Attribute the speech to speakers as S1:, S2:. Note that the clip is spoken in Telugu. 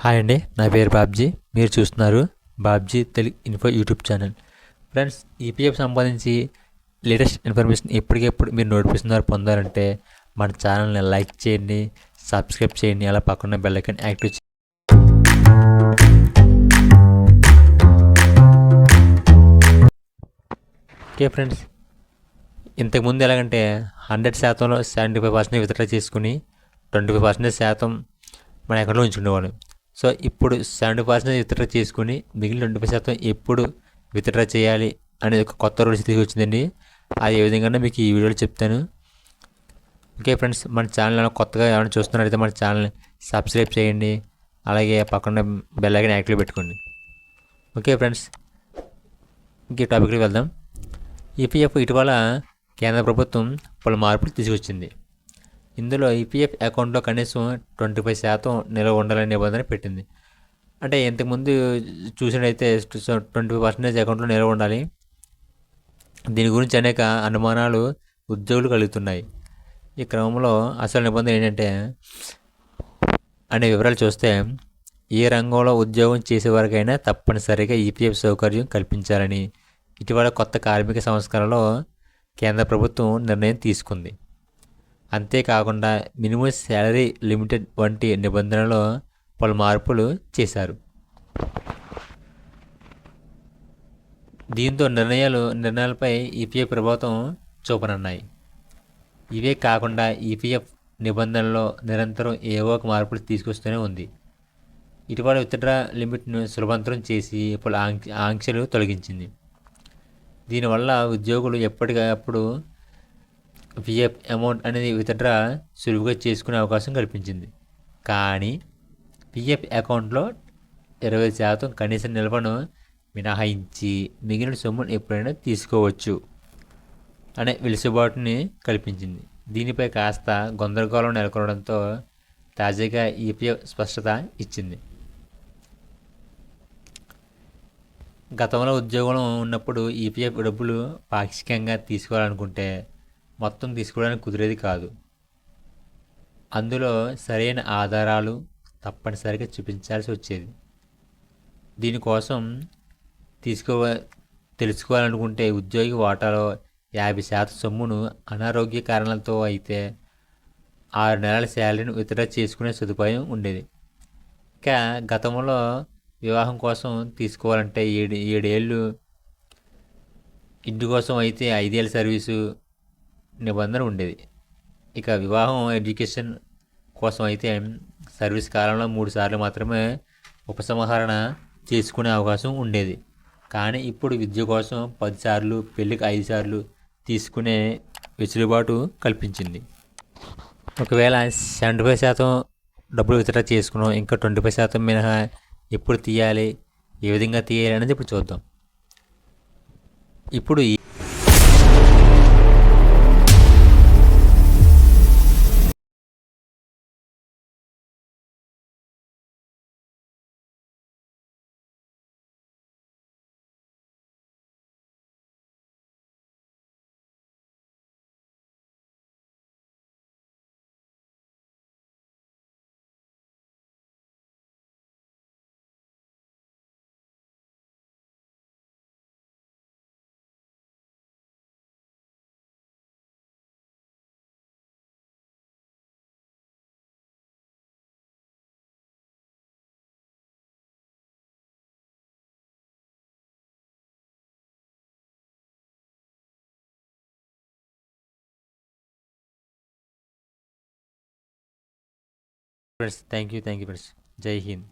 S1: హాయ్ అండి, నా పేరు బాబ్జీ. మీరు చూస్తున్నారు Babji Telugu info YouTube channel. Friends, EPF సంబంధించి లేటెస్ట్ ఇన్ఫర్మేషన్ ఎప్పటికెప్పుడు మీరు నోటిఫికేషన్ ద్వారా పొందాలంటే మన ఛానల్ని లైక్ చేయండి, సబ్స్క్రైబ్ చేయండి, అలా పక్కన బెల్ ఐకాన్ యాక్టివ్ చేయండి. ఓకే ఫ్రెండ్స్, ఇంతకుముందు ఎలాగంటే 100%లో 75% విత్డ్రా చేసుకుని 25% మన అకౌంట్లో ఉంచుకునేవాడు. సో ఇప్పుడు 70% విత్డ్రా చేసుకుని మిగిలిన 20% ఎప్పుడు విత్డ్రా చేయాలి అనేది ఒక కొత్త రూల్స్ తీసుకొచ్చిందండి. అది ఏ విధంగా మీకు ఈ వీడియోలో చెప్తాను. ఓకే ఫ్రెండ్స్, మన ఛానల్ కొత్తగా ఏమైనా చూస్తున్నారైతే మన ఛానల్ని సబ్స్క్రైబ్ చేయండి, అలాగే పక్కన బెల్ ఐకాన్ యాక్టివ్ పెట్టుకోండి. ఓకే ఫ్రెండ్స్, ఇంకే టాపిక్కి వెళ్దాం. ఈపీఎఫ్ ఇటీవల కేంద్ర ప్రభుత్వం పలు మార్పులు తీసుకొచ్చింది. ఇందులో ఈపీఎఫ్ అకౌంట్లో కనీసం 25% నిల్వ ఉండాలనే నిబంధన పెట్టింది. అంటే ఇంతకుముందు చూసినట్టయితే 25% అకౌంట్లో నిల్వ ఉండాలి. దీని గురించి అనేక అనుమానాలు ఉద్యోగులు కలుగుతున్నాయి. ఈ క్రమంలో అసలు నిబంధన ఏంటంటే అనే వివరాలు చూస్తే, ఏ రంగంలో ఉద్యోగం చేసేవారికైనా తప్పనిసరిగా ఈపీఎఫ్ సౌకర్యం కల్పించాలని ఇటీవల కొత్త కార్మిక సంస్కరణలో కేంద్ర ప్రభుత్వం నిర్ణయం తీసుకుంది. అంతేకాకుండా మినిమం శాలరీ లిమిటెడ్ వంటి నిబంధనలో పలు మార్పులు చేశారు. దీంతో నిర్ణయాలపై ఈపీఎఫ్ ప్రభావం చూపనున్నాయి. ఇవే కాకుండా ఈపీఎఫ్ నిబంధనలో నిరంతరం ఏవో ఒక మార్పులు తీసుకొస్తూనే ఉంది. ఇటీవల విత్డ్రా లిమిట్ను సులభంతరం చేసి పలు ఆంక్షలు తొలగించింది. దీనివల్ల ఉద్యోగులు ఎప్పటికప్పుడు పిఎఫ్ అమౌంట్ అనేది విత్డ్రా సులువుగా చేసుకునే అవకాశం కల్పించింది. కానీ పిఎఫ్ అకౌంట్లో 20% కనీస నిల్వను మినహాయించి మిగిలిన సొమ్మును ఎప్పుడైనా తీసుకోవచ్చు అనే వెసులుబాటుని కల్పించింది. దీనిపై కాస్త గందరగోళం నెలకొనడంతో తాజాగా ఈపీఎఫ్ స్పష్టత ఇచ్చింది. గతంలో ఉద్యోగంలో ఉన్నప్పుడు ఈపీఎఫ్ డబ్బులు పాక్షికంగా తీసుకోవాలనుకుంటే మొత్తం తీసుకోవడానికి కుదిరేది కాదు. అందులో సరైన ఆధారాలు తప్పనిసరిగా చూపించాల్సి వచ్చేది. దీనికోసం తెలుసుకోవాలనుకుంటే ఉద్యోగి వాటాలో 50% సొమ్మును అనారోగ్య కారణాలతో అయితే 6 నెలల శాలరీని విత్డ్రా చేసుకునే సదుపాయం ఉండేది. ఇక గతంలో వివాహం కోసం తీసుకోవాలంటే 7 ఏళ్ళు, ఇంటి కోసం అయితే 5 ఏళ్ళ సర్వీసు నిబంధన ఉండేది. ఇక వివాహం, ఎడ్యుకేషన్ కోసం అయితే సర్వీస్ కాలంలో 3 సార్లు మాత్రమే ఉపసంహరణ చేసుకునే అవకాశం ఉండేది. కానీ ఇప్పుడు విద్య కోసం 10 సార్లు, పెళ్ళికి 5 సార్లు తీసుకునే వెసులుబాటు కల్పించింది. ఒకవేళ 75% డబ్బులు విత్డ్రా చేసుకున్నాం, ఇంకా 25% మినహా ఎప్పుడు తీయాలి, ఏ విధంగా తీయాలి అనేది ఇప్పుడు చూద్దాం. ఇప్పుడు ఫ్రెండ్స్, థ్యాంక్ యూ ఫ్రెండ్స్. జై హింద్.